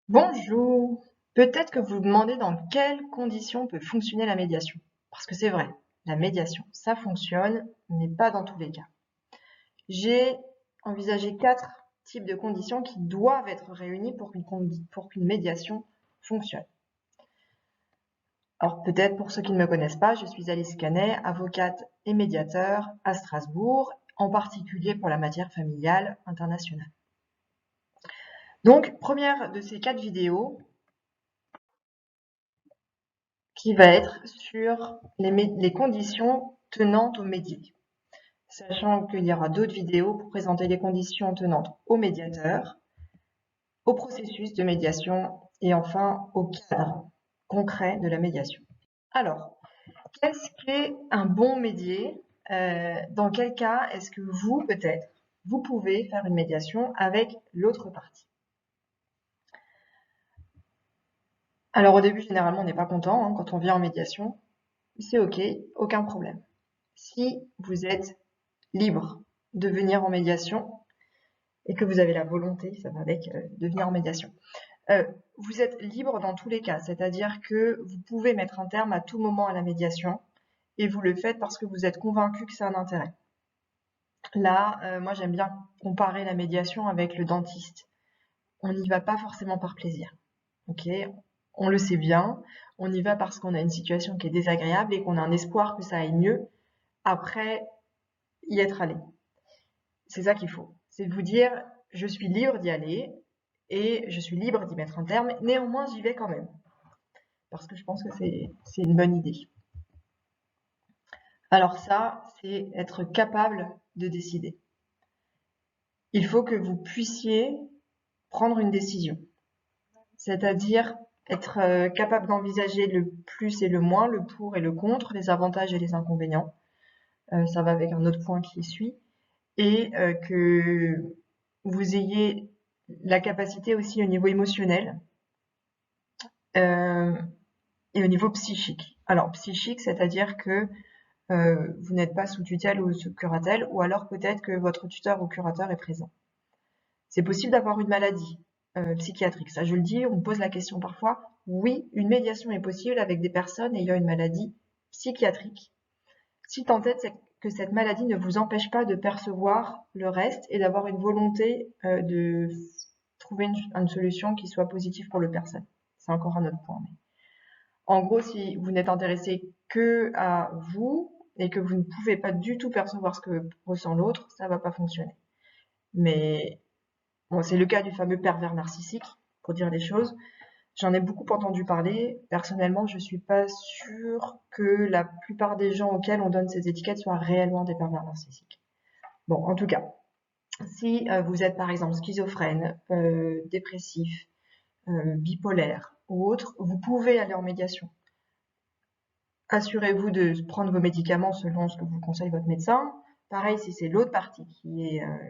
Bonjour. Peut-être que vous vous demandez dans quelles conditions peut fonctionner la médiation. Parce que c'est vrai, la médiation, ça fonctionne, mais pas dans tous les cas. J'ai envisagé 4 types de conditions qui doivent être réunies pour qu'une médiation fonctionne. Alors peut-être pour ceux qui ne me connaissent pas, je suis Alice Canet, avocate et médiateur à Strasbourg, en particulier pour la matière familiale internationale. Donc, première de ces 4 vidéos, qui va être sur les conditions tenantes au médié. Sachant qu'il y aura d'autres vidéos pour présenter les conditions tenantes au médiateur, au processus de médiation et enfin au cadre concret de la médiation. Alors, qu'est-ce qu'est un bon médié? Dans quel cas est-ce que vous, peut-être, vous pouvez faire une médiation avec l'autre partie? Alors au début, généralement, on n'est pas content quand on vient en médiation. C'est OK, aucun problème. Si vous êtes libre de venir en médiation et que vous avez la volonté, ça va avec, de venir en médiation. Vous êtes libre dans tous les cas, c'est-à-dire que vous pouvez mettre un terme à tout moment à la médiation et vous le faites parce que vous êtes convaincu que c'est un intérêt. Là, moi j'aime bien comparer la médiation avec le dentiste. On n'y va pas forcément par plaisir. Ok, on le sait bien, on y va parce qu'on a une situation qui est désagréable et qu'on a un espoir que ça aille mieux après y être allé. C'est ça qu'il faut. C'est de vous dire, je suis libre d'y aller et je suis libre d'y mettre un terme. Néanmoins, j'y vais quand même. Parce que je pense que c'est une bonne idée. Alors ça, c'est être capable de décider. Il faut que vous puissiez prendre une décision. C'est-à-dire être capable d'envisager le plus et le moins, le pour et le contre, les avantages et les inconvénients. Ça va avec un autre point qui suit. Et que vous ayez la capacité aussi au niveau émotionnel et au niveau psychique. Alors psychique, c'est-à-dire que vous n'êtes pas sous tutelle ou sous curatelle, ou alors peut-être que votre tuteur ou curateur est présent. C'est possible d'avoir une maladie psychiatrique. Ça, je le dis, on me pose la question parfois. Oui, une médiation est possible avec des personnes ayant une maladie psychiatrique, si tant est que cette maladie ne vous empêche pas de percevoir le reste et d'avoir une volonté de trouver une solution qui soit positive pour le personne. C'est encore un autre point. Mais en gros, si vous n'êtes intéressé que à vous et que vous ne pouvez pas du tout percevoir ce que ressent l'autre, ça va pas fonctionner. Mais bon, c'est le cas du fameux pervers narcissique, pour dire les choses. J'en ai beaucoup entendu parler. Personnellement, je suis pas sûre que la plupart des gens auxquels on donne ces étiquettes soient réellement des pervers narcissiques. Bon, en tout cas, si vous êtes par exemple schizophrène, dépressif, bipolaire ou autre, vous pouvez aller en médiation. Assurez-vous de prendre vos médicaments selon ce que vous conseille votre médecin. Pareil, si c'est l'autre partie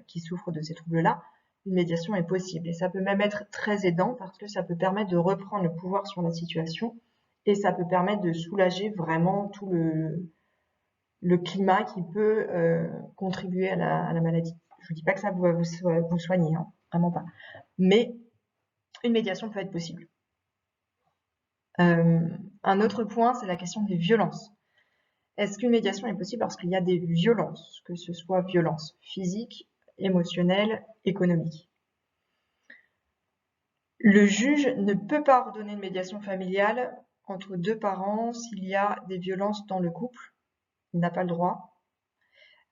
qui souffre de ces troubles-là, une médiation est possible. Et ça peut même être très aidant parce que ça peut permettre de reprendre le pouvoir sur la situation et ça peut permettre de soulager vraiment tout le climat qui peut contribuer à la maladie. Je vous dis pas que ça va vous soigner, hein, vraiment pas. Mais une médiation peut être possible. Un autre point, c'est la question des violences. Est-ce qu'une médiation est possible parce qu'il y a des violences, que ce soit violences physiques, émotionnelles, économiques? Le juge ne peut pas ordonner une médiation familiale entre deux parents s'il y a des violences dans le couple. Il n'a pas le droit.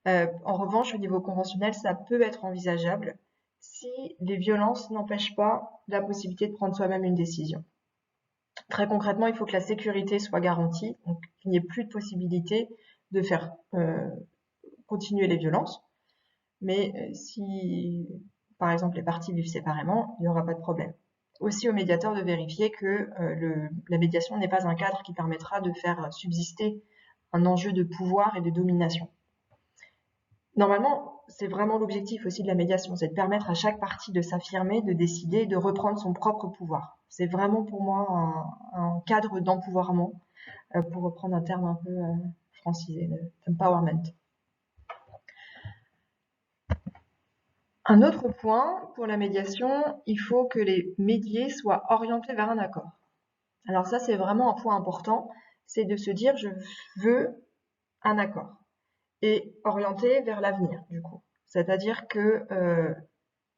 En revanche, au niveau conventionnel, ça peut être envisageable si les violences n'empêchent pas la possibilité de prendre soi-même une décision. Très concrètement, il faut que la sécurité soit garantie, donc qu'il n'y ait plus de possibilité de faire continuer les violences. Mais si, par exemple, les parties vivent séparément, il n'y aura pas de problème. Aussi au médiateur de vérifier que la médiation n'est pas un cadre qui permettra de faire subsister un enjeu de pouvoir et de domination. Normalement, c'est vraiment l'objectif aussi de la médiation, c'est de permettre à chaque partie de s'affirmer, de décider, de reprendre son propre pouvoir. C'est vraiment pour moi un cadre d'empouvoirment, pour reprendre un terme un peu francisé, empowerment. Un autre point pour la médiation, il faut que les médiés soient orientés vers un accord. Alors ça, c'est vraiment un point important, c'est de se dire je veux un accord et orienté vers l'avenir du coup. C'est-à-dire que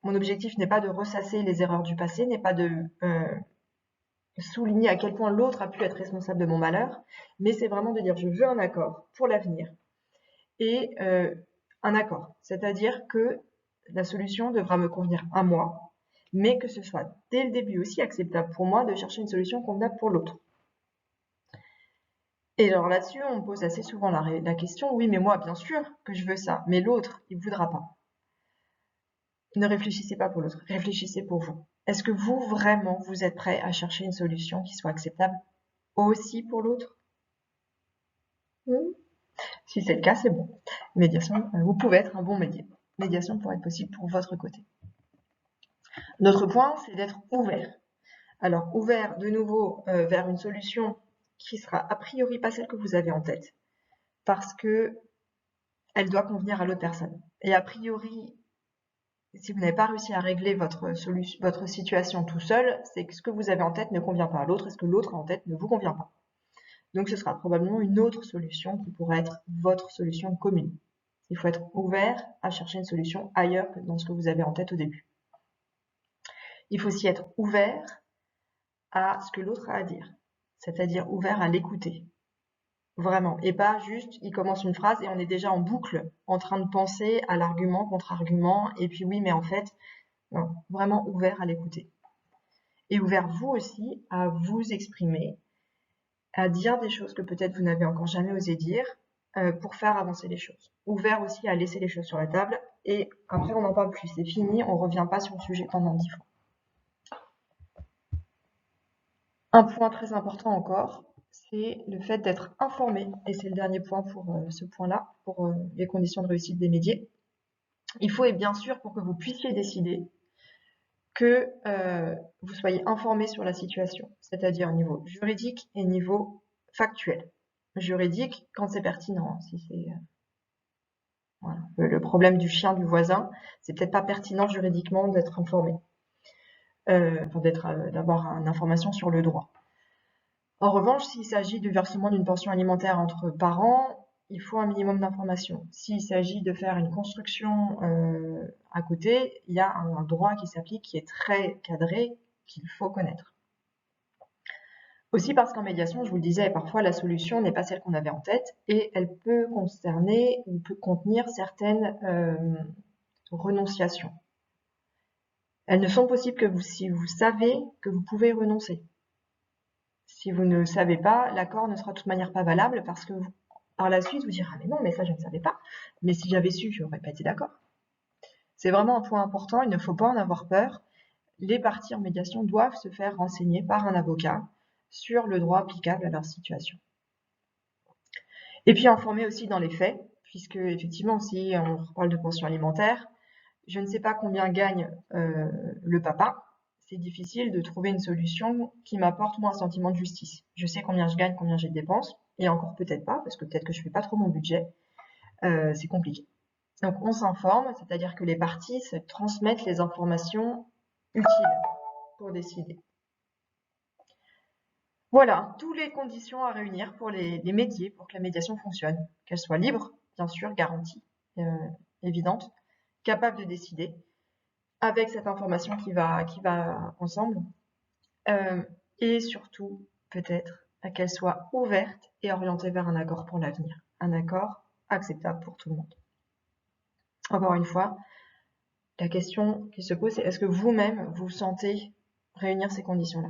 mon objectif n'est pas de ressasser les erreurs du passé, n'est pas de souligner à quel point l'autre a pu être responsable de mon malheur, mais c'est vraiment de dire je veux un accord pour l'avenir et un accord, c'est-à-dire que la solution devra me convenir à moi, mais que ce soit dès le début aussi acceptable pour moi de chercher une solution convenable pour l'autre. Et alors là-dessus, on me pose assez souvent la question, oui, mais moi, bien sûr que je veux ça, mais l'autre, il ne voudra pas. Ne réfléchissez pas pour l'autre, réfléchissez pour vous. Est-ce que vous, vraiment, vous êtes prêt à chercher une solution qui soit acceptable aussi pour l'autre? Si c'est le cas, c'est bon. Médiation, vous pouvez être un bon médiateur. Médiation pourrait être possible pour votre côté. Notre point, c'est d'être ouvert. Alors, ouvert de nouveau vers une solution qui sera a priori pas celle que vous avez en tête, parce que elle doit convenir à l'autre personne. Et a priori, si vous n'avez pas réussi à régler votre situation tout seul, c'est que ce que vous avez en tête ne convient pas à l'autre et ce que l'autre a en tête ne vous convient pas. Donc ce sera probablement une autre solution qui pourrait être votre solution commune. Il faut être ouvert à chercher une solution ailleurs que dans ce que vous avez en tête au début. Il faut aussi être ouvert à ce que l'autre a à dire, c'est-à-dire ouvert à l'écouter. Vraiment. Et pas juste, il commence une phrase et on est déjà en boucle, en train de penser à l'argument, contre-argument, et puis oui, mais en fait, non, vraiment ouvert à l'écouter. Et ouvert vous aussi à vous exprimer, à dire des choses que peut-être vous n'avez encore jamais osé dire, pour faire avancer les choses. Ouvert aussi à laisser les choses sur la table, et après on n'en parle plus, c'est fini, on ne revient pas sur le sujet pendant 10 fois. Un point très important encore, c'est le fait d'être informé, et c'est le dernier point pour ce point-là, pour les conditions de réussite des médias. Il faut, et bien sûr, pour que vous puissiez décider, que vous soyez informé sur la situation, c'est-à-dire au niveau juridique et niveau factuel. Juridique, quand c'est pertinent, si c'est voilà, le problème du chien du voisin, c'est peut-être pas pertinent juridiquement d'être informé, d'avoir une information sur le droit. En revanche, s'il s'agit du versement d'une pension alimentaire entre parents, il faut un minimum d'informations. S'il s'agit de faire une construction à côté, il y a un droit qui s'applique qui est très cadré, qu'il faut connaître. Aussi parce qu'en médiation, je vous le disais, parfois la solution n'est pas celle qu'on avait en tête et elle peut concerner ou peut contenir certaines renonciations. Elles ne sont possibles que si vous savez que vous pouvez renoncer. Si vous ne savez pas, l'accord ne sera de toute manière pas valable parce que par la suite vous direz ah mais non mais ça je ne savais pas, mais si j'avais su je n'aurais pas été d'accord. C'est vraiment un point important, il ne faut pas en avoir peur. Les parties en médiation doivent se faire renseigner par un avocat sur le droit applicable à leur situation. Et puis informer aussi dans les faits, puisque effectivement si on parle de pension alimentaire, je ne sais pas combien gagne le papa, c'est difficile de trouver une solution qui m'apporte moi un sentiment de justice. Je sais combien je gagne, combien j'ai de dépenses, et encore peut-être pas, parce que peut-être que je fais pas trop mon budget, c'est compliqué. Donc on s'informe, c'est-à-dire que les parties se transmettent les informations utiles pour décider. Voilà, toutes les conditions à réunir pour les métiers, pour que la médiation fonctionne, qu'elle soit libre, bien sûr, garantie, évidente, capable de décider, avec cette information qui va ensemble, et surtout, peut-être, qu'elle soit ouverte et orientée vers un accord pour l'avenir, un accord acceptable pour tout le monde. Encore une fois, la question qui se pose, c'est est-ce que vous-même, vous sentez réunir ces conditions-là?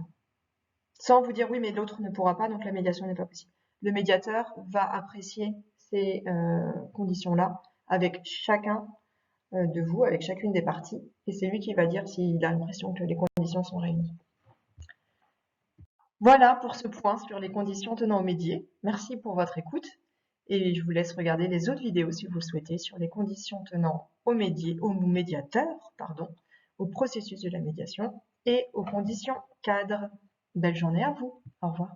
Sans vous dire oui, mais l'autre ne pourra pas, donc la médiation n'est pas possible. Le médiateur va apprécier ces conditions-là avec chacun de vous, avec chacune des parties, et c'est lui qui va dire s'il a l'impression que les conditions sont réunies. Voilà pour ce point sur les conditions tenant au médié. Merci pour votre écoute et je vous laisse regarder les autres vidéos si vous le souhaitez sur les conditions tenant au médiateur, au processus de la médiation et aux conditions cadres. Belle journée à vous. Au revoir.